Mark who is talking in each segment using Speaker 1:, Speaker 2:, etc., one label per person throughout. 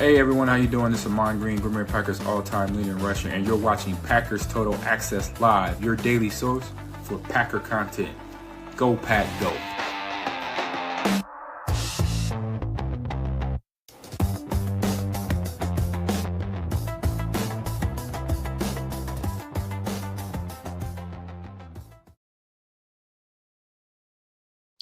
Speaker 1: Hey everyone, how you doing? This is Amon Green, Green Bay Packers all-time leading rusher, and you're watching Packers Total Access Live, your daily source for Packer content. Go Pack, go!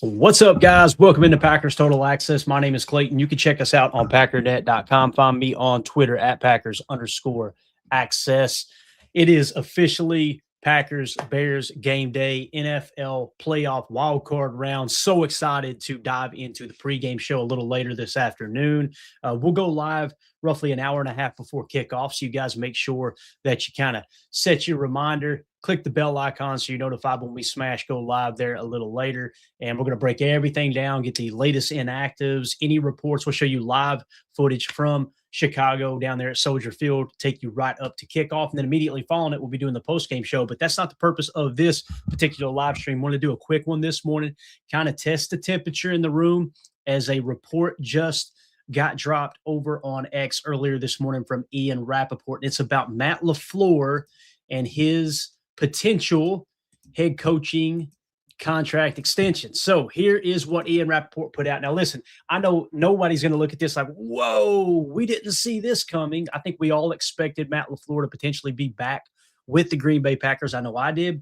Speaker 2: What's up, guys? Welcome into Packers Total Access. My name is Clayton. You can check us out on packernet.com. Find me on Twitter at Packers_access. It is officially Packers-Bears game day, NFL playoff wildcard round. So excited to dive into the pregame show a little later this afternoon. We'll go live roughly an hour and a half before kickoff, so you guys make sure that you kind of set your reminder. Click the bell icon so you're notified when we go live there a little later. And we're going to break everything down, get the latest inactives, any reports. We'll show you live footage from Chicago down there at Soldier Field, take you right up to kickoff. And then immediately following it, we'll be doing the postgame show. But that's not the purpose of this particular live stream. I wanted to do a quick one this morning, kind of test the temperature in the room as a report just got dropped over on X earlier this morning from Ian Rapoport. It's about Matt LaFleur and his potential head coaching contract extension. So here is what Ian Rapoport put out. Now, listen, I know nobody's going to look at this like, whoa, we didn't see this coming. I think we all expected Matt LaFleur to potentially be back with the Green Bay Packers. I know I did.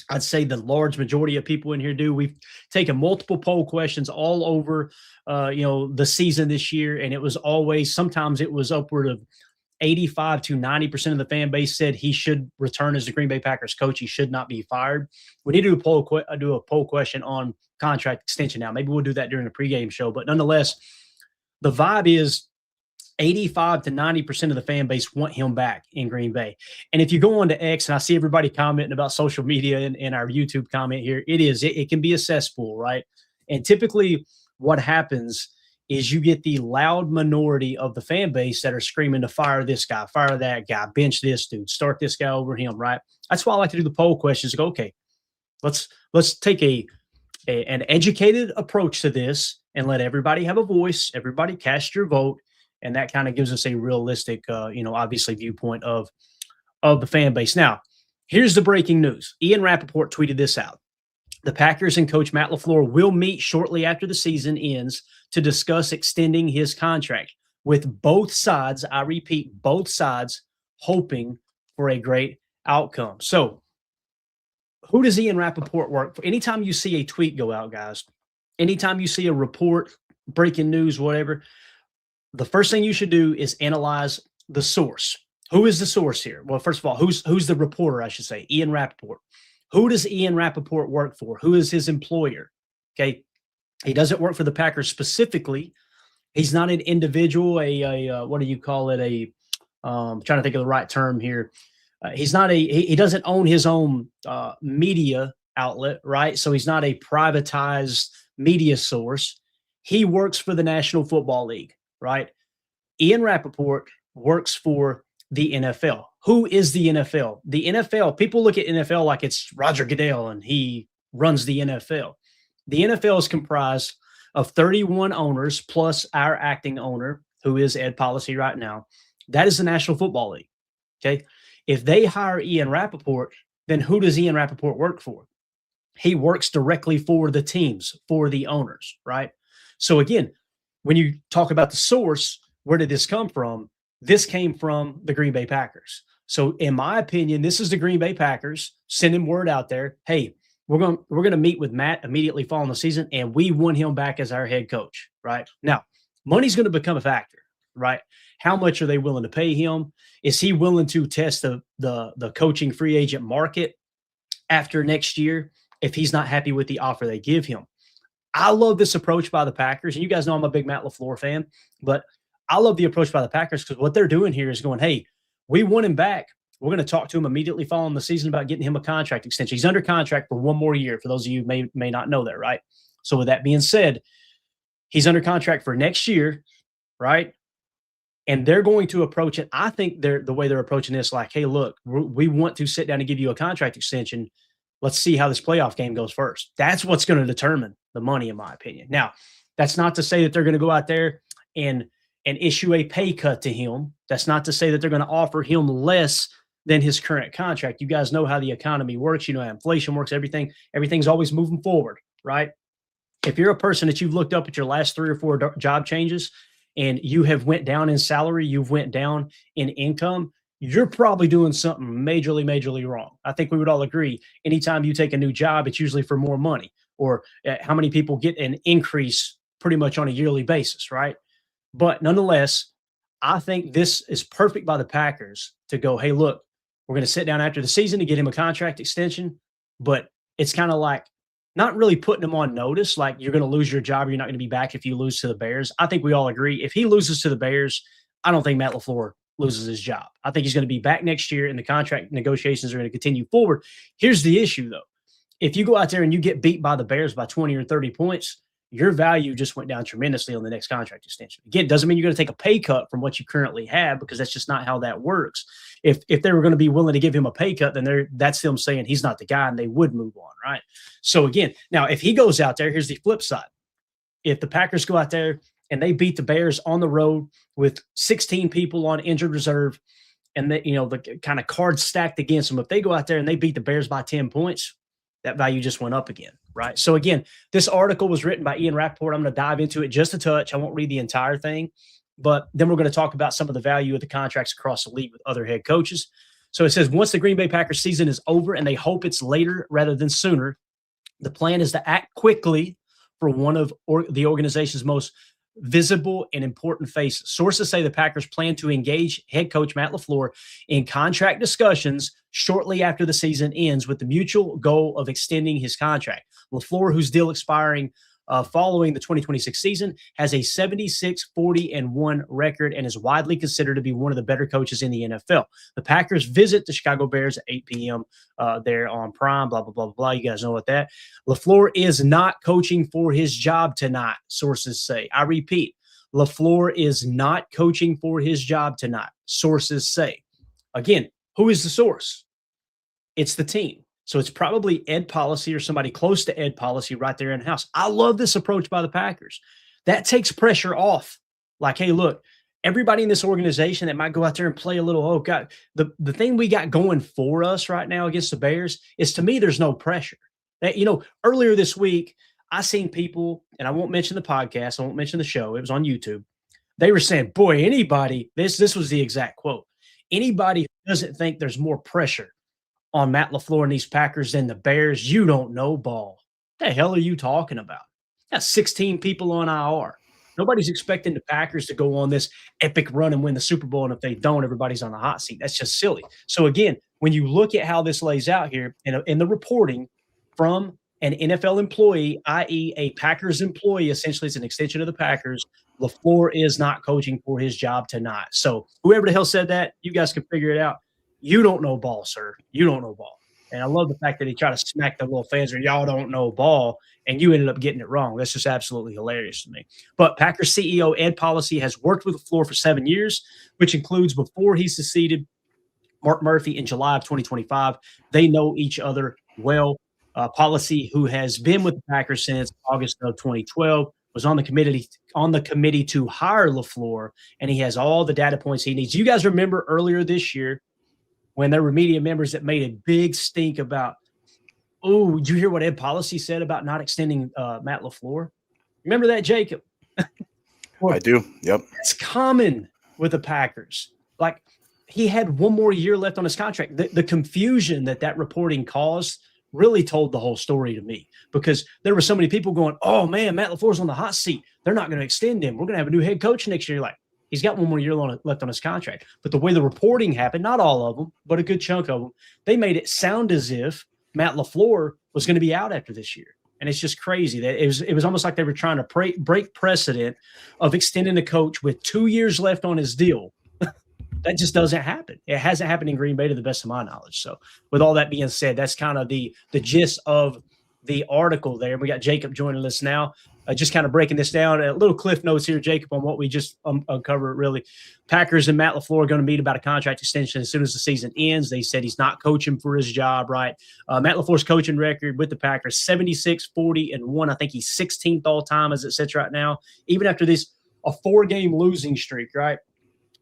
Speaker 2: I'd say the large majority of people in here do. We've taken multiple poll questions all over, the season this year, and it was always, sometimes it was upward of 85 to 90% of the fan base said he should return as the Green Bay Packers coach. He should not be fired. We need to do a poll question on contract extension now. Maybe we'll do that during the pregame show. But nonetheless, the vibe is 85 to 90% of the fan base want him back in Green Bay. And if you go on to X, and I see everybody commenting about social media in our YouTube comment here, it can be a cesspool, right? And typically what happens is you get the loud minority of the fan base that are screaming to fire this guy, fire that guy, bench this dude, start this guy over him, right? That's why I like to do the poll questions. Go, okay, let's take an educated approach to this and let everybody have a voice, everybody cast your vote, and that kind of gives us a realistic, obviously viewpoint of the fan base. Now, here's the breaking news. Ian Rapoport tweeted this out. The Packers and coach Matt LaFleur will meet shortly after the season ends to discuss extending his contract, with both sides, I repeat, both sides hoping for a great outcome. So who does Ian Rapoport work for? Anytime you see a tweet go out, guys, anytime you see a report, breaking news, whatever, the first thing you should do is analyze the source. Who is the source here? Well, first of all, who's the reporter, I should say? Ian Rapoport. Who does Ian Rapoport work for? Who is his employer? Okay. He doesn't work for the Packers specifically. He's not an individual, what do you call it? I'm trying to think of the right term here. He doesn't own his own media outlet, right? So he's not a privatized media source. He works for the National Football League, right? Ian Rapoport works for the NFL. Who is the NFL? The NFL, people look at NFL like it's Roger Goodell and he runs the NFL. The NFL is comprised of 31 owners plus our acting owner, who is Ed Policy right now. That is the National Football League. Okay. If they hire Ian Rapoport, then who does Ian Rapoport work for? He works directly for the teams, for the owners, right? So again, when you talk about the source, where did this come from? This came from the Green Bay Packers. So in my opinion, this is the Green Bay Packers sending word out there, hey, we're going to meet with Matt immediately following the season, and we want him back as our head coach, right? Now, money's going to become a factor, right? How much are they willing to pay him? Is he willing to test the coaching free agent market after next year if he's not happy with the offer they give him? I love this approach by the Packers, and you guys know I'm a big Matt LaFleur fan, but I love the approach by the Packers because what they're doing here is going, hey, we want him back. We're going to talk to him immediately following the season about getting him a contract extension. He's under contract for one more year, for those of you who may not know that, right? So with that being said, he's under contract for next year, right? And they're going to approach it. I think the way they're approaching this, like, hey, look, we want to sit down and give you a contract extension. Let's see how this playoff game goes first. That's what's going to determine the money, in my opinion. Now, that's not to say that they're going to go out there and and issue a pay cut to him. That's not to say that they're going to offer him less than his current contract. You guys know how the economy works. You know how inflation works. Everything's always moving forward, right? If you're a person that you've looked up at your last 3 or 4 job changes and you have went down in salary, you've went down in income, you're probably doing something majorly wrong. I think we would all agree. Anytime you take a new job, it's usually for more money, or how many people get an increase pretty much on a yearly basis, right? But nonetheless, I think this is perfect by the Packers to go, hey, look, we're going to sit down after the season to get him a contract extension, but it's kind of like not really putting him on notice, like you're going to lose your job, you're not going to be back if you lose to the Bears. I think we all agree. If he loses to the Bears, I don't think Matt LaFleur loses his job. I think he's going to be back next year, and the contract negotiations are going to continue forward. Here's the issue, though. If you go out there and you get beat by the Bears by 20 or 30 points, your value just went down tremendously on the next contract extension. Again, it doesn't mean you're going to take a pay cut from what you currently have, because that's just not how that works. If they were going to be willing to give him a pay cut, then that's them saying he's not the guy, and they would move on, right? So again, now if he goes out there, here's the flip side. If the Packers go out there and they beat the Bears on the road with 16 people on injured reserve, and the kind of cards stacked against them, if they go out there and they beat the Bears by 10 points, that value just went up again, right? So again, this article was written by Ian Rapoport. I'm going to dive into it just a touch. I won't read the entire thing, but then we're going to talk about some of the value of the contracts across the league with other head coaches. So it says, once the Green Bay Packers season is over, and they hope it's later rather than sooner, the plan is to act quickly for one of the organization's most visible and important faces. Sources say the Packers plan to engage head coach Matt LaFleur in contract discussions shortly after the season ends, with the mutual goal of extending his contract. LaFleur, whose deal expiring following the 2026 season, has a 76-40-1 record and is widely considered to be one of the better coaches in the NFL. The Packers visit the Chicago Bears at 8 p.m. There on Prime, blah, blah, blah, blah. You guys know what that. LaFleur is not coaching for his job tonight, sources say. I repeat, LaFleur is not coaching for his job tonight, sources say. Again, who is the source? It's the team. So it's probably Ed Policy or somebody close to Ed Policy right there in-house. I love this approach by the Packers. That takes pressure off. Like, hey, look, everybody in this organization that might go out there and play a little, oh, God, the thing we got going for us right now against the Bears is, to me, there's no pressure. Earlier this week, I seen people, and I won't mention the podcast, I won't mention the show, it was on YouTube. They were saying, boy, anybody, this was the exact quote, anybody who doesn't think there's more pressure on Matt LaFleur and these Packers than the Bears, you don't know ball. What the hell are you talking about? Got 16 people on IR. Nobody's expecting the Packers to go on this epic run and win the Super Bowl, and if they don't, everybody's on the hot seat. That's just silly. So again, when you look at how this lays out here in the reporting from an NFL employee, i.e. a Packers employee, essentially it's an extension of the Packers, LaFleur is not coaching for his job tonight. So whoever the hell said that, you guys can figure it out. You don't know ball, sir. You don't know ball. And I love the fact that he tried to smack the little fans or y'all don't know ball, and you ended up getting it wrong. That's just absolutely hilarious to me. But Packers CEO Ed Policy has worked with LaFleur for 7 years, which includes before he succeeded Mark Murphy in July of 2025. They know each other well. Policy, who has been with the Packers since August of 2012, was on the committee to hire LaFleur, and he has all the data points he needs. You guys remember earlier this year when there were media members that made a big stink about, oh, did you hear what Ed Policy said about not extending Matt LaFleur? Remember that, Jacob?
Speaker 3: I do. Yep.
Speaker 2: It's common with the Packers. Like, he had one more year left on his contract. The confusion that reporting caused really told the whole story to me, because there were so many people going, oh, man, Matt LaFleur's on the hot seat. They're not going to extend him. We're going to have a new head coach next year. Like, he's got one more year left on his contract. But the way the reporting happened, not all of them, but a good chunk of them, they made it sound as if Matt LaFleur was going to be out after this year. And it's just crazy that it was almost like they were trying to break precedent of extending a coach with 2 years left on his deal. That just doesn't happen. It hasn't happened in Green Bay to the best of my knowledge. So with all that being said, that's kind of the gist of the article there. We got Jacob joining us now. Just kind of breaking this down. A little cliff notes here, Jacob, on what we just uncovered, really. Packers and Matt LaFleur are going to meet about a contract extension as soon as the season ends. They said he's not coaching for his job, right? Matt LaFleur's coaching record with the Packers, 76-40-1. I think he's 16th all-time as it sits right now. Even after this a 4-game losing streak, right?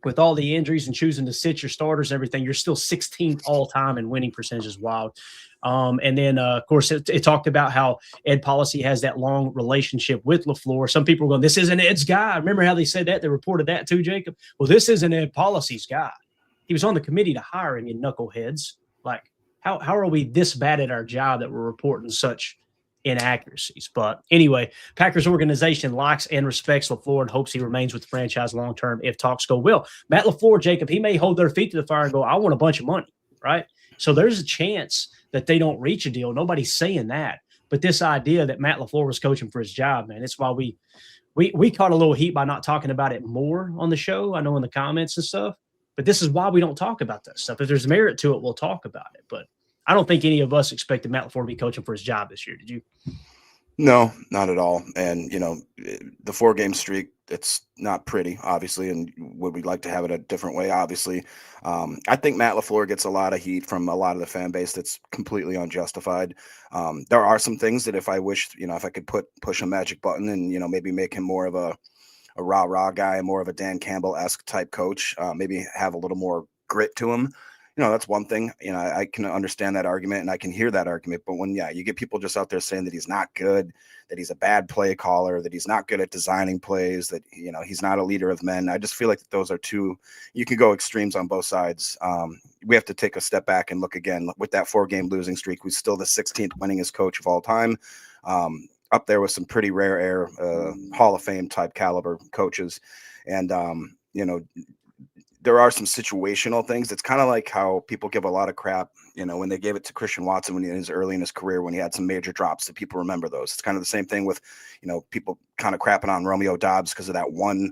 Speaker 2: With all the injuries and choosing to sit your starters and everything, you're still 16th all time in winning percentages. Wild. And then, of course, it talked about how Ed Policy has that long relationship with LaFleur. Some people are going, this isn't Ed's guy. Remember how they said that? They reported that too, Jacob. Well, this isn't Ed Policy's guy. He was on the committee to hire him, you knuckleheads. Like, how are we this bad at our job that we're reporting such inaccuracies? But anyway, Packers organization likes and respects LaFleur and hopes he remains with the franchise long term if talks go well. Matt LaFleur, Jacob, he may hold their feet to the fire and go, I want a bunch of money, right? So there's a chance that they don't reach a deal. Nobody's saying that. But this idea that Matt LaFleur was coaching for his job, man, it's why we caught a little heat by not talking about it more on the show. I know in the comments and stuff. But this is why we don't talk about that stuff. If there's merit to it, we'll talk about it. But I don't think any of us expected Matt LaFleur to be coaching for his job this year. Did you?
Speaker 3: No, not at all. And, the 4-game streak, it's not pretty, obviously. And would we like to have it a different way? Obviously. I think Matt LaFleur gets a lot of heat from a lot of the fan base that's completely unjustified. There are some things that if I wished, if I could push a magic button and, maybe make him more of a rah-rah guy, more of a Dan Campbell-esque type coach, maybe have a little more grit to him. That's one thing. I can understand that argument and I can hear that argument. But when, you get people just out there saying that he's not good, that he's a bad play caller, that he's not good at designing plays, that, he's not a leader of men. I just feel like those are you can go extremes on both sides. We have to take a step back and look again. With that 4-game losing streak, we're still the 16th winningest coach of all time. Up there with some pretty rare air Hall of Fame type caliber coaches. And, there are some situational things. It's kind of like how people give a lot of crap, when they gave it to Christian Watson when he was early in his career, when he had some major drops, that people remember those. It's kind of the same thing with, people kind of crapping on Romeo Dobbs because of that one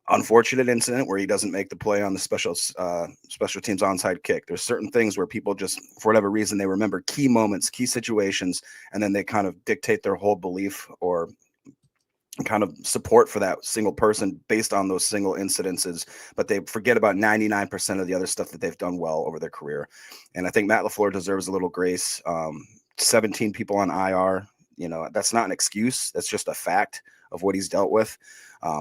Speaker 3: unfortunate incident where he doesn't make the play on the special teams onside kick. There's certain things where people just, for whatever reason, they remember key moments, key situations, and then they kind of dictate their whole belief or kind of support for that single person based on those single incidences, but they forget about 99% of the other stuff that they've done well over their career. And I think Matt LaFleur deserves a little grace. 17 people on IR, that's not an excuse. That's just a fact of what he's dealt with.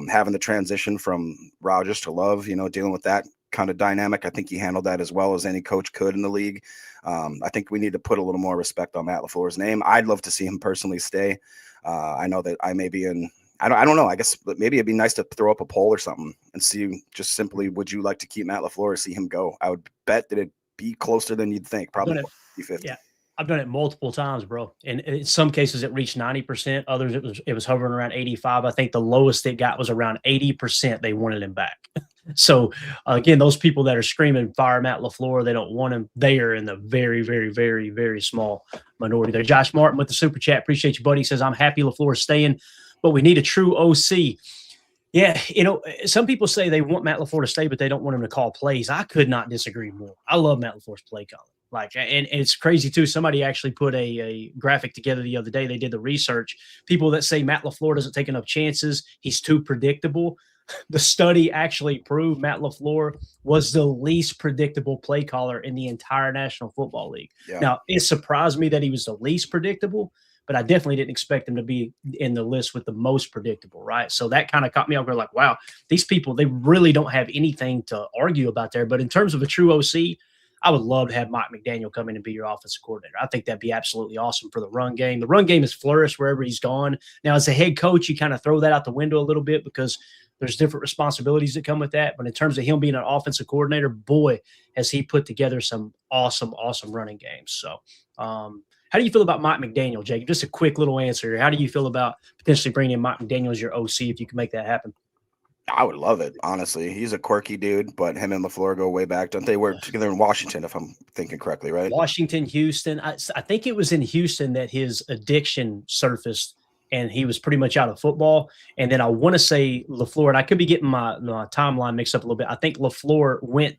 Speaker 3: Having the transition from Rodgers to Love, dealing with that kind of dynamic. I think he handled that as well as any coach could in the league. I think we need to put a little more respect on Matt LaFleur's name. I'd love to see him personally stay. I know that I may be in, I don't know. I guess maybe it'd be nice to throw up a poll or something and see just simply, would you like to keep Matt LaFleur or see him go? I would bet that it'd be closer than you'd think. Probably 50-50.
Speaker 2: Yeah. I've done it multiple times, bro. And in some cases it reached 90%. Others it was hovering around 85. I think the lowest it got was around 80%. They wanted him back. So again, those people that are screaming fire Matt LaFleur, they don't want him. They are in the very, very, very, very small minority there. Josh Martin with the super chat. Appreciate you, buddy. He says, I'm happy LaFleur is staying, but we need a true OC. Yeah, some people say they want Matt LaFleur to stay, but they don't want him to call plays. I could not disagree more. I love Matt LaFleur's play calling. And it's crazy too. Somebody actually put a graphic together the other day. They did the research. People that say Matt LaFleur doesn't take enough chances, he's too predictable. The study actually proved Matt LaFleur was the least predictable play caller in the entire National Football League. Yeah. Now, it surprised me that he was the least predictable, but I definitely didn't expect him to be in the list with the most predictable, right? So that kind of caught me off guard, like, wow, these people, they really don't have anything to argue about there. But in terms of a true OC, I would love to have Mike McDaniel come in and be your offensive coordinator. I think that'd be absolutely awesome for the run game. The run game has flourished wherever he's gone. Now, as a head coach, you kind of throw that out the window a little bit because there's different responsibilities that come with that. But in terms of him being an offensive coordinator, boy, has he put together some awesome, awesome running games. So how do you feel about Mike McDaniel, Jake? Just a quick little answer here. How do you feel about potentially bringing in Mike McDaniel as your OC if you can make that happen?
Speaker 3: I would love it, honestly. He's a quirky dude, but him and LaFleur go way back. Don't they work together in Washington, if I'm thinking correctly, right?
Speaker 2: Washington, Houston. I think it was in Houston that his addiction surfaced, and he was pretty much out of football. And then I want to say LaFleur, and I could be getting my timeline mixed up a little bit. I think LaFleur went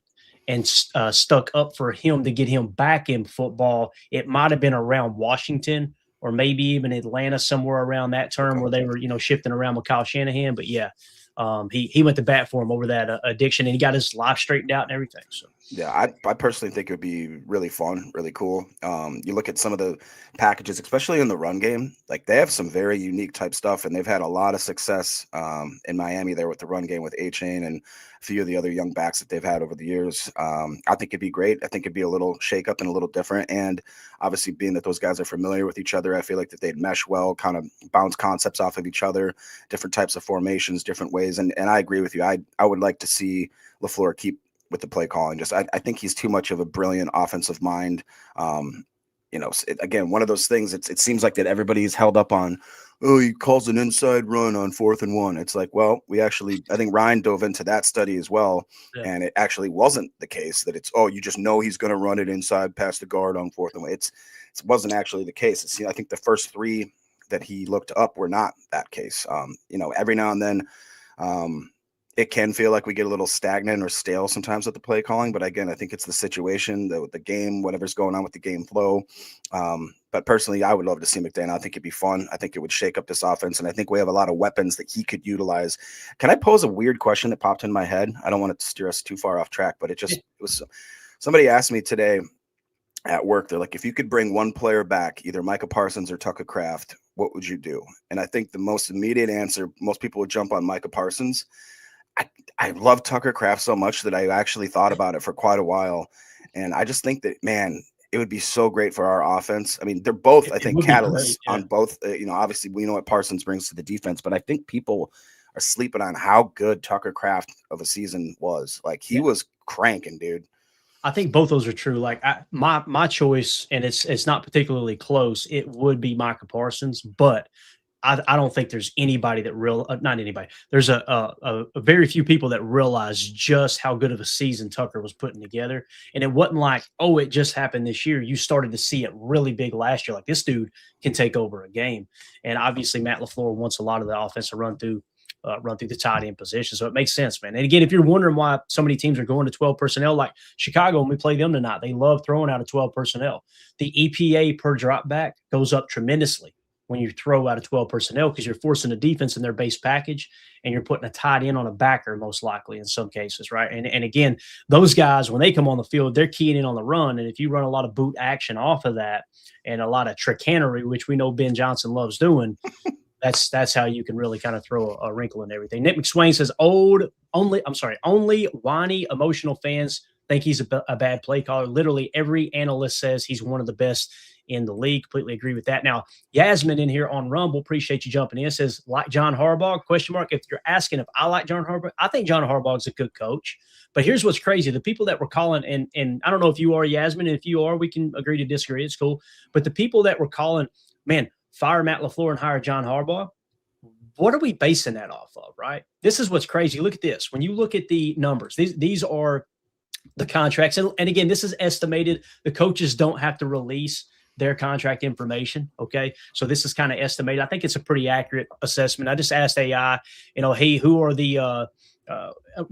Speaker 2: and stuck up for him to get him back in football. It might have been around Washington or maybe even Atlanta, somewhere around that term where they were, shifting around with Kyle Shanahan. But yeah. He went to bat for him over that addiction, and he got his life straightened out and everything. So
Speaker 3: Yeah, I personally think it would be really fun, really cool. You look at some of the packages, especially in the run game, like they have some very unique type stuff, and they've had a lot of success in Miami there with the run game with A-Chain and a few of the other young backs that they've had over the years. I think it'd be great. I think it'd be a little shake up and a little different. And obviously, being that those guys are familiar with each other, I feel like that they'd mesh well, kind of bounce concepts off of each other, different types of formations, different ways. And I agree with you. I would like to see LaFleur keep with the play calling. Just I think he's too much of a brilliant offensive mind. Again, one of those things. It seems like that everybody's held up on. Oh, he calls an inside run on 4th and 1. It's like, well, I think Ryan dove into that study as well, and it actually wasn't the case that it's you just know he's going to run it inside past the guard on 4th and 1. It wasn't actually the case. I think the first 3 that he looked up were not that case. Every now and then. It can feel like we get a little stagnant or stale sometimes with the play calling, but again, I think it's the situation, the game, whatever's going on with the game flow. But personally, I would love to see McDaniel. I think it'd be fun. I think it would shake up this offense, and I think we have a lot of weapons that he could utilize. Can I pose a weird question that popped in my head? I don't want it to steer us too far off track, but it was somebody asked me today at work. They're like, if you could bring one player back, either Micah Parsons or Tucker Kraft, what would you do? And I think the most immediate answer, most people would jump on Micah Parsons. I love Tucker Kraft so much that I actually thought about it for quite a while. And I just think that, man, it would be so great for our offense. I mean, they're both, I think, catalysts on both. Obviously, we know what Parsons brings to the defense, but I think people are sleeping on how good Tucker Kraft of a season was. Like, he was cranking, dude.
Speaker 2: I think both those are true. Like my choice, and it's not particularly close, it would be Micah Parsons, but I don't think there's anybody that not anybody. There's a very few people that realize just how good of a season Tucker was putting together. And it wasn't like, oh, it just happened this year. You started to see it really big last year. Like, this dude can take over a game. And obviously Matt LaFleur wants a lot of the offense to run through the tight end position. So it makes sense, man. And again, if you're wondering why so many teams are going to 12 personnel, like Chicago, when we play them tonight, they love throwing out of 12 personnel. The EPA per drop back goes up tremendously when you throw out of 12 personnel, because you're forcing a defense in their base package and you're putting a tight end on a backer, most likely in some cases, right? And again, those guys, when they come on the field, they're keying in on the run. And if you run a lot of boot action off of that and a lot of trickery, which we know Ben Johnson loves doing, that's how you can really kind of throw a wrinkle in everything. Nick McSwain says only whiny, emotional fans think he's a bad play caller. Literally every analyst says he's one of the best in the league. Completely agree with that. Now, Yasmin in here on Rumble, appreciate you jumping in, says, like John Harbaugh, ? If you're asking if I like John Harbaugh, I think John Harbaugh is a good coach. But here's what's crazy. The people that were calling, and I don't know if you are, Yasmin, and if you are, we can agree to disagree. It's cool. But the people that were calling, man, fire Matt LaFleur and hire John Harbaugh, what are we basing that off of, right? This is what's crazy. Look at this. When you look at the numbers, these are the contracts. And again, this is estimated. The coaches don't have to release their contract information. Okay. So this is kind of estimated. I think it's a pretty accurate assessment. I just asked AI, hey, who are the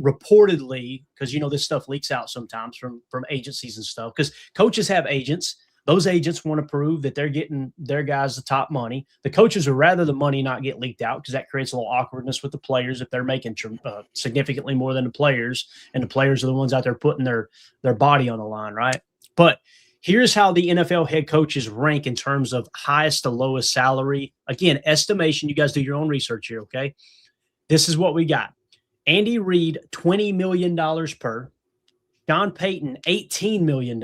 Speaker 2: reportedly, because this stuff leaks out sometimes from agencies and stuff, because coaches have agents. Those agents want to prove that they're getting their guys the top money. The coaches would rather the money not get leaked out, because that creates a little awkwardness with the players if they're making significantly more than the players, and the players are the ones out there putting their body on the line, right? But here's how the NFL head coaches rank in terms of highest to lowest salary. Again, estimation. You guys do your own research here, okay? This is what we got. Andy Reid, $20 million per. Sean Payton, $18 million.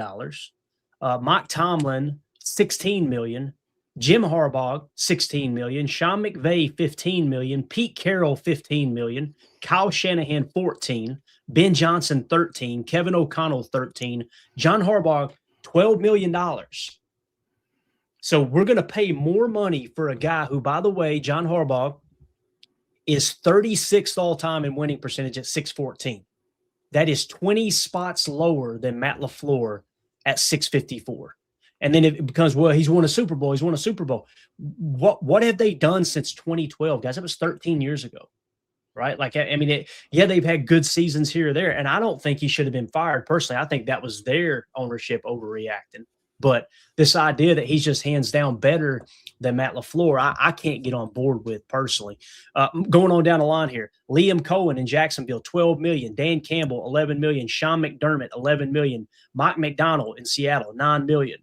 Speaker 2: Mike Tomlin, $16 million. Jim Harbaugh, $16 million. Sean McVay, $15 million. Pete Carroll, $15 million. Kyle Shanahan, $14 million. Ben Johnson, $13 million. Kevin O'Connell, $13 million. John Harbaugh, $12 million. So we're going to pay more money for a guy who, by the way, John Harbaugh is 36th all time in winning percentage at 614. That is 20 spots lower than Matt LaFleur at 654. And then it becomes, well, he's won a Super Bowl. He's won a Super Bowl. What have they done since 2012, guys? That was 13 years ago, right? Like, I mean, they've had good seasons here or there, and I don't think he should have been fired personally. I think that was their ownership overreacting. But this idea that he's just hands down better than Matt LaFleur, I can't get on board with personally. Going on down the line here, Liam Cohen in Jacksonville, $12 million. Dan Campbell, $11 million. Sean McDermott, $11 million. Mike McDonald in Seattle, $9 million.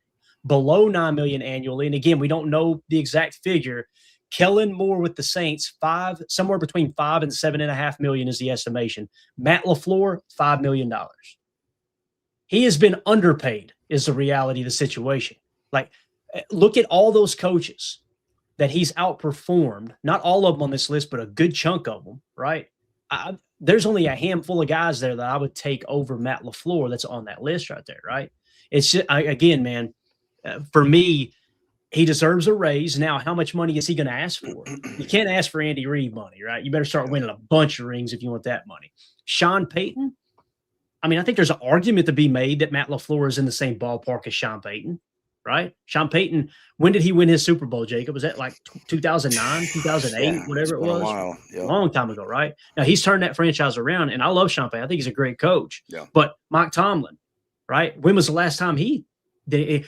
Speaker 2: Below $9 million annually. And again, we don't know the exact figure. Kellen Moore with the Saints, somewhere between $5 and $7.5 million is the estimation. Matt LaFleur, $5 million. He has been underpaid, is the reality of the situation. Like, look at all those coaches that he's outperformed. Not all of them on this list, but a good chunk of them, right? There's only a handful of guys there that I would take over Matt LaFleur that's on that list right there, right? It's just, again, man, for me, he deserves a raise. Now, how much money is he going to ask for? You can't ask for Andy Reid money, right? You better start winning a bunch of rings if you want that money. Sean Payton, I mean, I think there's an argument to be made that Matt LaFleur is in the same ballpark as Sean Payton, right? Sean Payton, when did he win his Super Bowl, Jacob? Was that like 2009, 2008, whatever it was? A while. Yep. A long time ago, right? Now, he's turned that franchise around, and I love Sean Payton. I think he's a great coach. Yeah. But Mike Tomlin, right? When was the last time he did?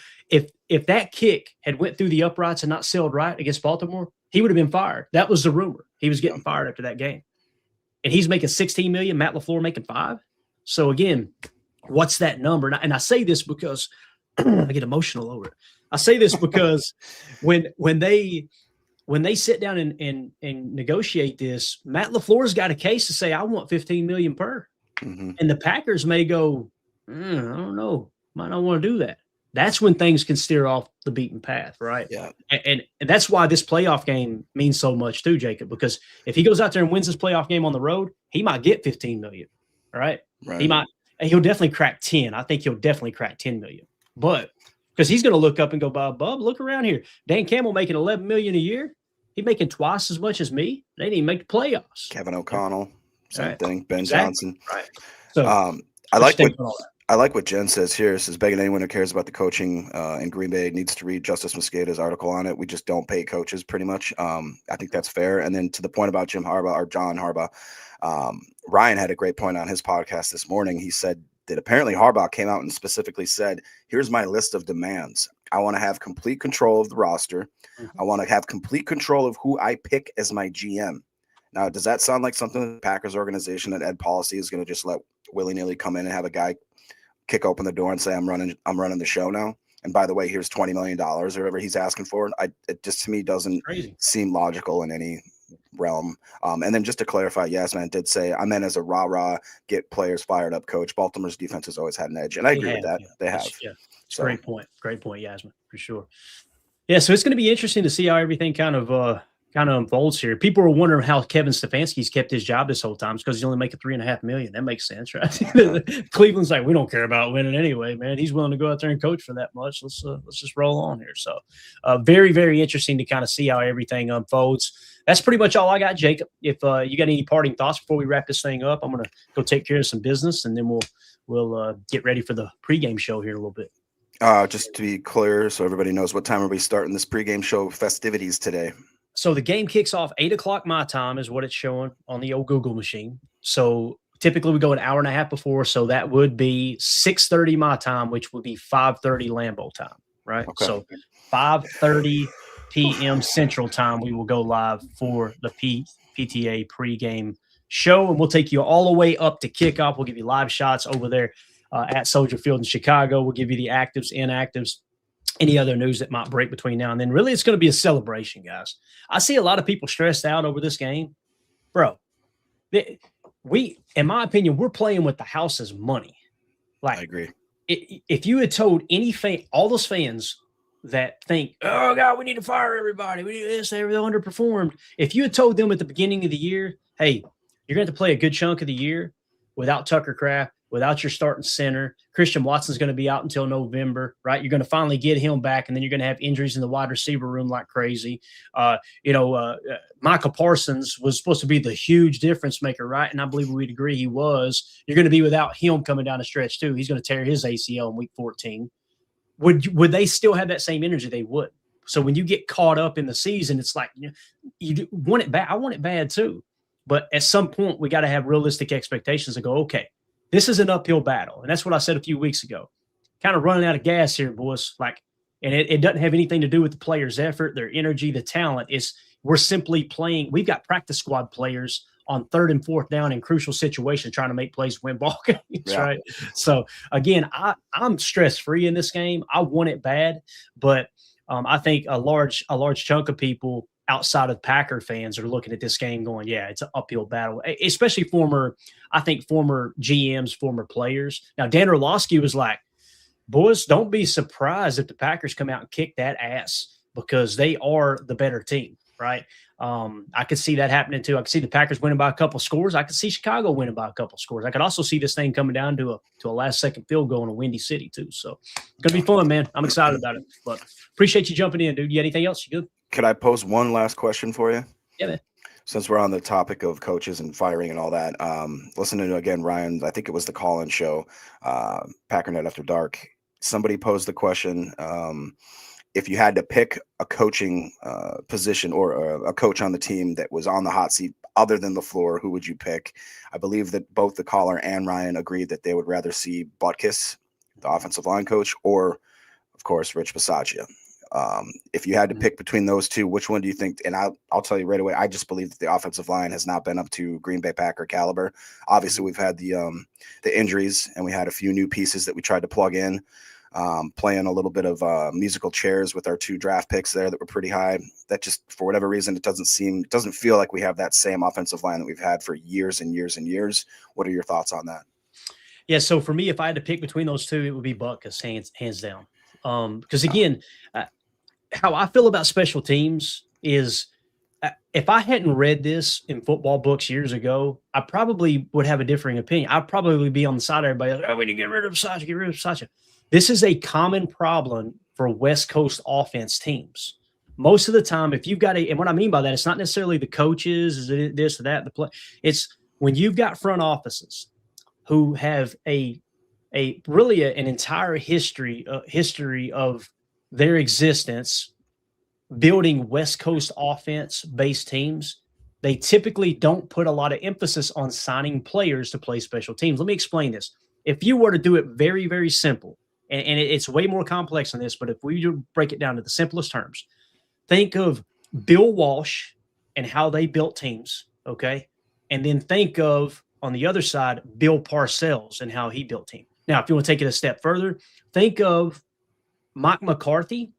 Speaker 2: If that kick had went through the uprights and not sailed right against Baltimore, he would have been fired. That was the rumor. He was getting fired after that game. And he's making $16 million, Matt LaFleur making $5 million. So again, what's that number? And I say this because I get emotional over it. I say this because when they sit down and negotiate this, Matt LaFleur's got a case to say, I want $15 million per. Mm-hmm. And the Packers may go, I don't know, might not want to do that. That's when things can steer off the beaten path, right? Yeah. And that's why this playoff game means so much too, Jacob, because if he goes out there and wins this playoff game on the road, he might get $15 million, right? He'll definitely crack 10. I think he'll definitely crack 10 million. But because he's going to look up and go, Bub, look around here. Dan Campbell making $11 million a year. He's making twice as much as me. They didn't even make the playoffs.
Speaker 3: Kevin O'Connell, same thing. Ben Johnson.
Speaker 2: Right. So
Speaker 3: I like what Jen says here. It says, begging anyone who cares about the coaching in Green Bay needs to read Justice Mosqueda's article on it. We just don't pay coaches pretty much. I think that's fair. And then to the point about John Harbaugh, Ryan had a great point on his podcast this morning. He said that apparently Harbaugh came out and specifically said, here's my list of demands. I want to have complete control of the roster. Mm-hmm. I want to have complete control of who I pick as my GM. Now, does that sound like something the Packers organization that Ed Policy is going to just let willy-nilly come in and have a guy kick open the door and say, I'm running the show now? And by the way, here's $20 million or whatever he's asking for. It just, to me, doesn't seem logical in any realm. And then just to clarify, Yasman did say, I meant as a rah-rah, get players fired up coach. Baltimore's defense has always had an edge. And I agree with that. Yeah. They have.
Speaker 2: Yeah. So. Great point, Yasman, for sure. Yeah, so it's going to be interesting to see how everything kind of unfolds here. People are wondering how Kevin Stefanski's kept his job this whole time. It's because he's only making $3.5 million. That makes sense, right? Cleveland's like, we don't care about winning anyway, man. He's willing to go out there and coach for that much. Let's just roll on here. So, very, very interesting to kind of see how everything unfolds. That's pretty much all I got, Jacob. If you got any parting thoughts before we wrap this thing up, I'm going to go take care of some business, and then we'll get ready for the pregame show here in a little bit.
Speaker 3: Just to be clear, so everybody knows, what time are we starting this pregame show festivities today?
Speaker 2: So the game kicks off 8:00 my time is what it's showing on the old Google machine. So typically we go an hour and a half before. So that would be 6:30 my time, which would be 5:30 Lambeau time, right? Okay. So 5:30 p.m. Central time, we will go live for the PTA pregame show. And we'll take you all the way up to kickoff. We'll give you live shots over there at Soldier Field in Chicago. We'll give you the actives, inactives, any other news that might break between now and then. Really, it's going to be a celebration, guys. I see a lot of people stressed out over this game. Bro, in my opinion, we're playing with the house's money. Like,
Speaker 3: I agree.
Speaker 2: If you had told any fan, all those fans that think, oh, God, we need to fire everybody, we need this, they underperformed. If you had told them at the beginning of the year, hey, you're going to have to play a good chunk of the year without Tucker Kraft, without your starting center. Christian Watson's going to be out until November, right? You're going to finally get him back, and then you're going to have injuries in the wide receiver room like crazy. Michael Parsons was supposed to be the huge difference maker, right? And I believe we'd agree he was. You're going to be without him coming down the stretch too. He's going to tear his ACL in week 14. Would they still have that same energy? They would. So when you get caught up in the season, it's like you want it bad. I want it bad too. But at some point, we got to have realistic expectations and go, okay, this is an uphill battle. And that's what I said a few weeks ago. kind of running out of gas here, boys. Like, and it doesn't have anything to do with the players' effort, their energy, the talent. We're simply playing. We've got practice squad players on 3rd and 4th down in crucial situations, trying to make plays, win ball games,
Speaker 3: Yeah.
Speaker 2: right? So again, I'm stress free in this game. I want it bad, but I think a large chunk of people outside of Packer fans are looking at this game going, yeah, it's an uphill battle, especially former GMs, former players. Now, Dan Orlovsky was like, boys, don't be surprised if the Packers come out and kick that ass because they are the better team, right? I could see that happening too. I could see the Packers winning by a couple scores. I could see Chicago winning by a couple scores. I could also see this thing coming down to a last-second field goal in a windy city too. So it's going to be fun, man. I'm excited about it. But appreciate you jumping in, dude. You got anything else? You good?
Speaker 3: Could I pose one last question for you?
Speaker 2: Yeah, man.
Speaker 3: Since we're on the topic of coaches and firing and all that, listening to, again, Ryan, I think it was the call-in show, Packernet After Dark, somebody posed the question, if you had to pick a coaching position or a coach on the team that was on the hot seat other than LaFleur, who would you pick? I believe that both the caller and Ryan agreed that they would rather see Gutekunst, the offensive line coach, or, of course, Rich Bisaccia. If you had to pick between those two, which one do you think? And I'll tell you right away, I just believe that the offensive line has not been up to Green Bay Packer caliber. Obviously, we've had the injuries, and we had a few new pieces that we tried to plug in. Playing a little bit of musical chairs with our 2 draft picks there that were pretty high. That just, for whatever reason, it doesn't feel like we have that same offensive line that we've had for years and years and years. What are your thoughts on that?
Speaker 2: Yeah, so for me, if I had to pick between those two, it would be Gutekunst, hands down. Because again, how I feel about special teams is if I hadn't read this in football books years ago, I probably would have a differing opinion. I'd probably be on the side of everybody like, oh, we need to get rid of Bisaccia. This is a common problem for West Coast offense teams. Most of the time, if you've got and what I mean by that, it's not necessarily the coaches, is it this or that, the play. It's when you've got front offices who have an entire history of their existence building West Coast offense-based teams. They typically don't put a lot of emphasis on signing players to play special teams. Let me explain this. If you were to do it very, very simple, and it's way more complex than this, but if we break it down to the simplest terms, think of Bill Walsh and how they built teams, okay? And then think of, on the other side, Bill Parcells and how he built teams. Now, if you want to take it a step further, think of Mike McCarthy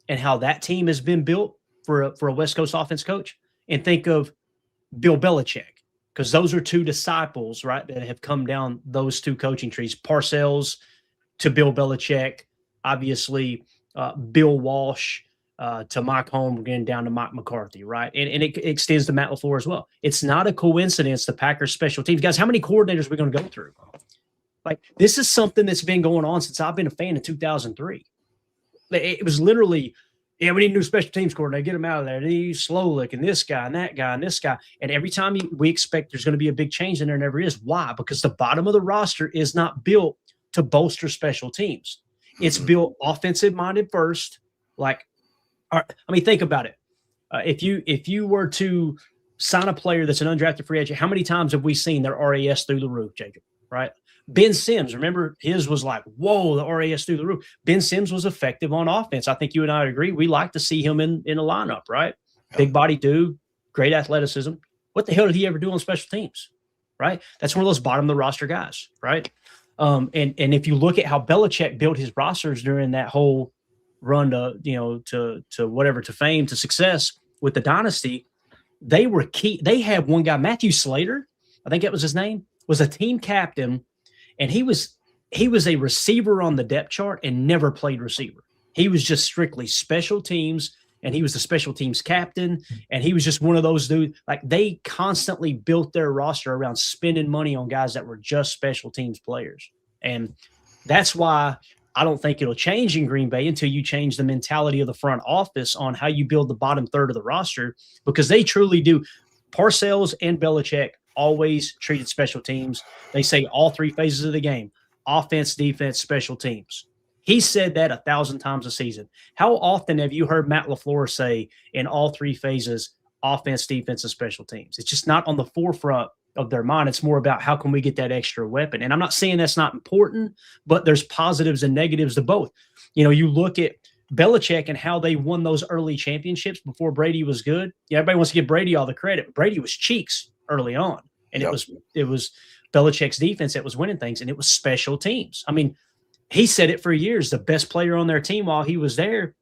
Speaker 2: and how that team has been built for a West Coast offense coach, and think of Bill Belichick, because those are 2 disciples, right, that have come down those 2 coaching trees. Parcells to Bill Belichick, obviously Bill Walsh to Mike Holmgren down to Mike McCarthy, right? And it extends to Matt LaFleur as well. It's not a coincidence the Packers special teams. Guys, how many coordinators are we going to go through? Like, this is something that's been going on since I've been a fan in 2003. It was literally, yeah, we need a new special teams coordinator. Get him out of there. They use Slowlick and this guy and that guy and this guy. And every time we expect there's going to be a big change, and there never is. Why? Because the bottom of the roster is not built to bolster special teams. It's built offensive-minded first. Like, I mean, think about it. If you were to sign a player that's an undrafted free agent, how many times have we seen their RAS through the roof, Jacob? Right? Ben Sims, remember, his was like, whoa, the RAS through the roof. Ben Sims was effective on offense. I think you and I agree. We like to see him in a lineup, right? Big body dude, great athleticism. What the hell did he ever do on special teams? Right? That's one of those bottom of the roster guys, right? And if you look at how Belichick built his rosters during that whole run to whatever, to fame, to success with the dynasty, they were key. They had one guy, Matthew Slater, I think that was his name, was a team captain, and he was a receiver on the depth chart and never played receiver. He was just strictly special teams, and he was the special teams captain, and he was just one of those dudes. Like, they constantly built their roster around spending money on guys that were just special teams players. And that's why I don't think it'll change in Green Bay until you change the mentality of the front office on how you build the bottom third of the roster, because they truly do. Parcells and Belichick always treated special teams. They say all 3 phases of the game: offense, defense, special teams. He said that 1,000 times a season. How often have you heard Matt LaFleur say in all 3 phases, offense, defense, and special teams? It's just not on the forefront of their mind. It's more about how can we get that extra weapon. And I'm not saying that's not important, but there's positives and negatives to both. You know, you look at Belichick and how they won those early championships before Brady was good. Yeah, everybody wants to give Brady all the credit. Brady was cheeks early on, and it was Belichick's defense that was winning things, and it was special teams. I mean, he said it for years. The best player on their team while he was there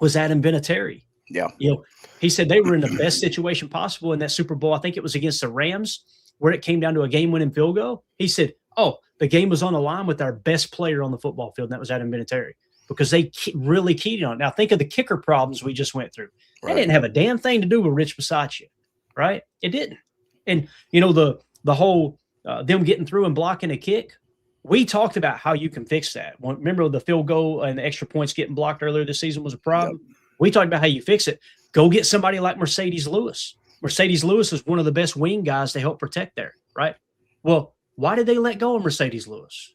Speaker 2: was Adam Vinatieri.
Speaker 3: Yeah,
Speaker 2: you know, he said they were in the best situation possible in that Super Bowl. I think it was against the Rams, where it came down to a game-winning field goal. He said, "Oh, the game was on the line with our best player on the football field, and that was Adam Vinatieri." Because they really keyed on it. Now, think of the kicker problems we just went through. That didn't have a damn thing to do with Rich Bisaccia, right? It didn't. And, you know, the whole them getting through and blocking a kick, we talked about how you can fix that. Remember the field goal and the extra points getting blocked earlier this season was a problem? Yep. We talked about how you fix it. Go get somebody like Mercedes Lewis. Mercedes Lewis is one of the best wing guys to help protect there, right? Well, why did they let go of Mercedes Lewis?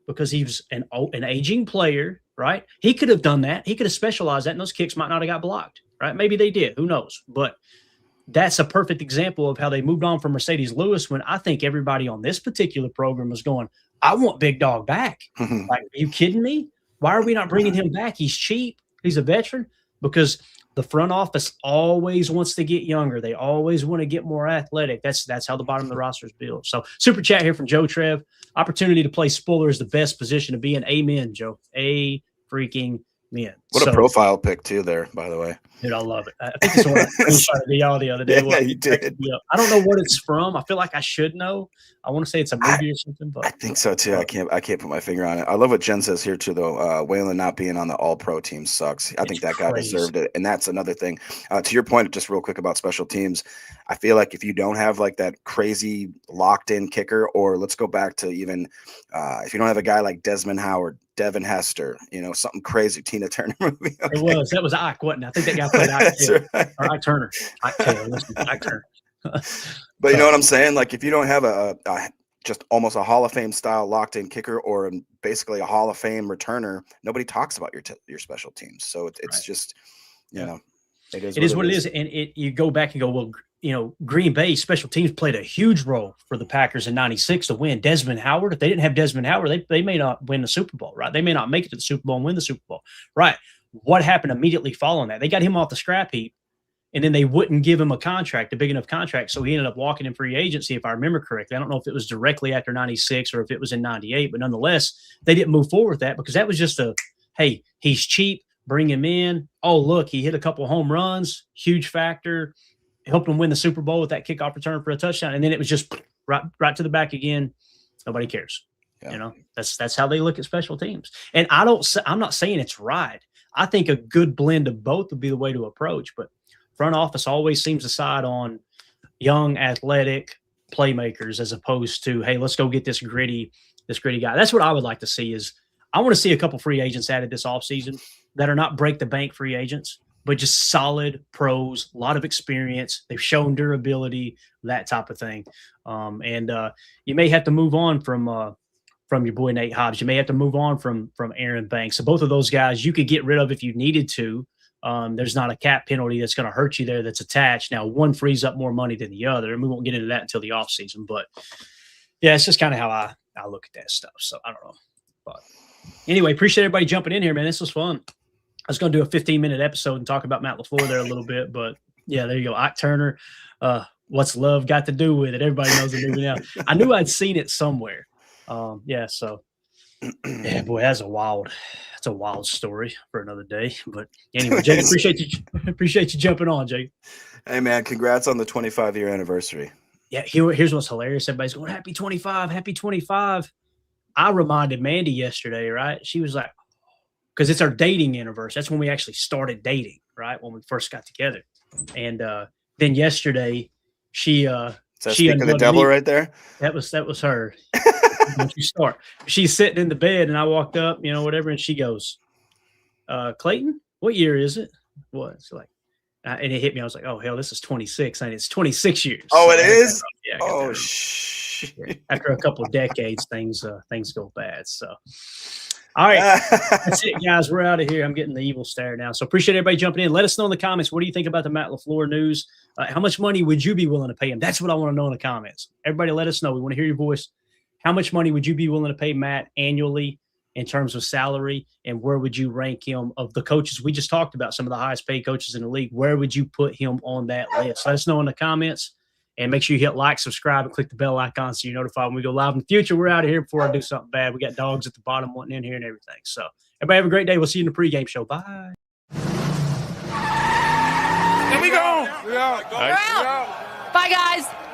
Speaker 2: Because he was an aging player, right? He could have done that. He could have specialized that, and those kicks might not have got blocked, right? Maybe they did. Who knows? But that's a perfect example of how they moved on from Mercedes Lewis when I think everybody on this particular program was going, I want Big Dog back. Like, are you kidding me? Why are we not bringing him back? He's cheap. He's a veteran. Because the front office always wants to get younger. They always want to get more athletic. That's how the bottom of the roster is built. So super chat here from Joe Trev. Opportunity to play spoiler is the best position to be in. Amen, Joe. A freaking men.
Speaker 3: What a profile pic too there, by the way.
Speaker 2: Dude, I love it. I think it's what I screenshotted to y'all the other day.
Speaker 3: Yeah, you did.
Speaker 2: I don't know what it's from. I feel like I should know. I want to say it's a movie or something, but
Speaker 3: I think so too. I can't put my finger on it. I love what Jen says here too, though. Waylon not being on the All-Pro team sucks. I think that guy deserved it, and that's another thing. To your point, just real quick about special teams, I feel like if you don't have like that crazy locked-in kicker, or let's go back to even if you don't have a guy like Desmond Howard, Devin Hester, you know, something crazy, Tina Turner movie. Okay.
Speaker 2: That was Ike, wasn't it? I think that guy played Ike Taylor. Right. Or Ike Turner. Ike Taylor. Ike Turner.
Speaker 3: But you know what I'm saying? Like, if you don't have a just almost a Hall of Fame style locked in kicker, or basically a Hall of Fame returner, nobody talks about your special teams. So it's just, you know, it is what it is.
Speaker 2: And you go back and go, well, you know, Green Bay special teams played a huge role for the Packers in '96 to win. Desmond Howard, if they didn't have Desmond Howard, they may not win the Super Bowl, right? They may not make it to the Super Bowl and win the Super Bowl, right? What happened immediately following that? They got him off the scrap heap, and then they wouldn't give him a big enough contract, so he ended up walking in free agency, if I remember correctly. I don't know if it was directly after '96 or if it was in '98, but nonetheless, they didn't move forward with that because that was just hey, he's cheap, bring him in. Oh, look, he hit a couple home runs, huge factor. Helped them win the Super Bowl with that kickoff return for a touchdown, and then it was just right to the back again. Nobody cares. Yeah. You know, that's how they look at special teams. And I'm not saying it's right. I think a good blend of both would be the way to approach. But front office always seems to side on young, athletic playmakers as opposed to, hey, let's go get this gritty guy. That's what I would like to see. Is I want to see a couple free agents added this offseason that are not break the bank free agents, but just solid pros, a lot of experience. They've shown durability, that type of thing. And you may have to move on from your boy Nate Hobbs. You may have to move on from Aaron Banks. So both of those guys you could get rid of if you needed to. There's not a cap penalty that's going to hurt you there that's attached. Now, one frees up more money than the other, and we won't get into that until the offseason. But, yeah, it's just kind of how I look at that stuff. So I don't know. But anyway, appreciate everybody jumping in here, man. This was fun. I was going to do a 15-minute episode and talk about Matt LaFleur there a little bit, but yeah, there you go. Ike Turner, what's love got to do with it? Everybody knows the movie now. I knew I'd seen it somewhere. Yeah, so yeah, boy, that's a wild story for another day. But anyway, Jake, appreciate you jumping on, Jake.
Speaker 3: Hey man, congrats on the 25-year anniversary.
Speaker 2: Yeah, here's what's hilarious. Everybody's going, happy 25, happy 25. I reminded Mandy yesterday, right? She was like, because it's our dating anniversary. That's when we actually started dating, right? When we first got together. And then yesterday, she
Speaker 3: speaking of the devil right there?
Speaker 2: That was her. Once you start. She's sitting in the bed, and I walked up, you know, whatever, and she goes, Clayton, what year is it? What? It's like, and it hit me. I was like, oh, hell, this is 26. And it's 26 years.
Speaker 3: Oh, it is?
Speaker 2: Yeah.
Speaker 3: Oh, shit.
Speaker 2: After a couple of decades, things go bad. So. All right, that's it, guys. We're out of here. I'm getting the evil stare now. So appreciate everybody jumping in. Let us know in the comments, what do you think about the Matt LaFleur news? How much money would you be willing to pay him? That's what I want to know in the comments. Everybody, let us know. We want to hear your voice. How much money would you be willing to pay Matt annually in terms of salary, and where would you rank him of the coaches we just talked about, some of the highest paid coaches in the league? Where would you put him on that list? Let us know in the comments, and make sure you hit like, subscribe, and click the bell icon so you're notified when we go live in the future. We're out of here before I do something bad. We got dogs at the bottom wanting in here and everything. So everybody have a great day. We'll see you in the pregame show. Bye.
Speaker 4: Here we go.
Speaker 5: We're out. Bye, guys.